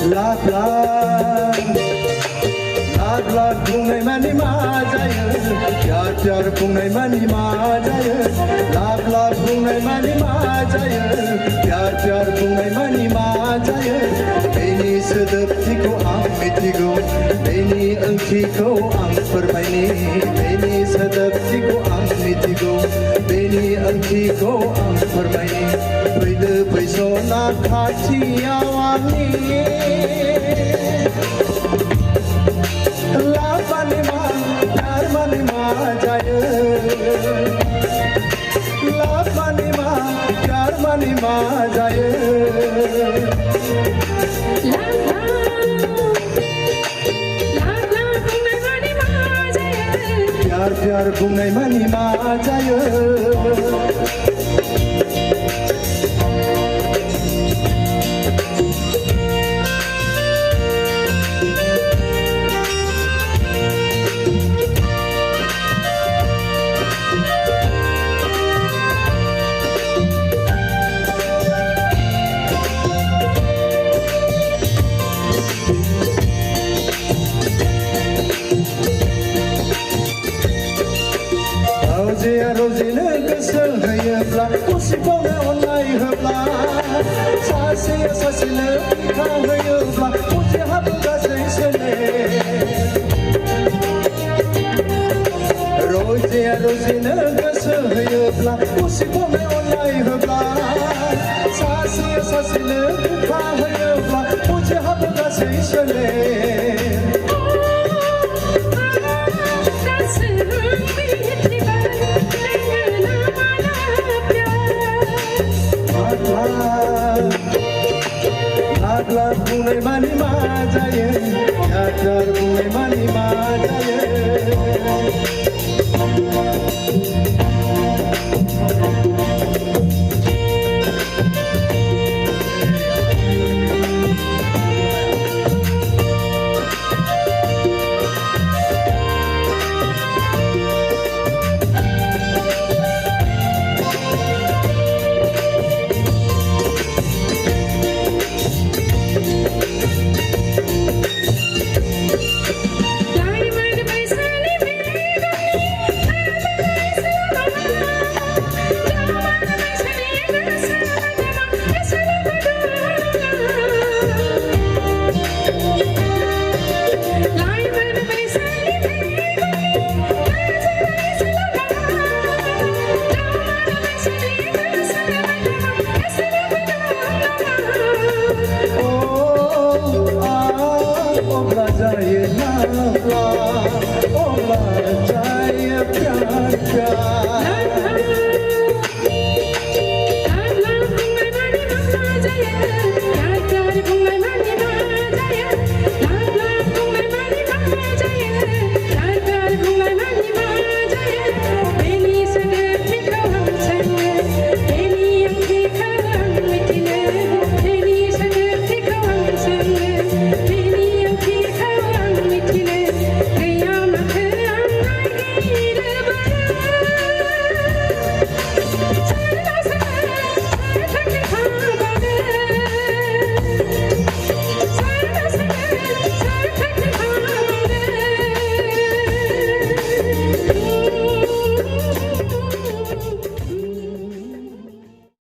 लाख लाख बुंनाय मानि मा जायो प्यार प्यार बुंनाय मानि मा जायो लाख लाख बुंनाय मानि मा जायो प्यार प्यार बुंनाय मानि मा जायो बेनि सोदोबथिखौ आं मिथिगौ बेनि ओंथिखौ आं फोरमायनि बेनि सोदोबथिखौ आं मिथिगौ बेनि ओंथिखौ आं फोरमायनि फैदो फैस'ना खाथियाव आंनि लाभ मानि मा प्यार मानि मा जायो लाभ मानि मा प्यार मानि मा जायो प्यार प्यार बुंनाय मानि मा जायो रजिनो गोसो होयोब्ला खुसिखौनो अननाय होब्ला सासेया सासेनो बिखा होयोब्ला मुझे हाबो गासै सोले रजिनो गोसो होयोब्ला खुसिखौनो अननाय होब्ला सासेया सासेनो बिखा होयोब्ला मुझे हाबो गासै सोले लाख बुंनाय मानि मा जायो प्यार प्यार बुंनाय मानि मा जायो Oh,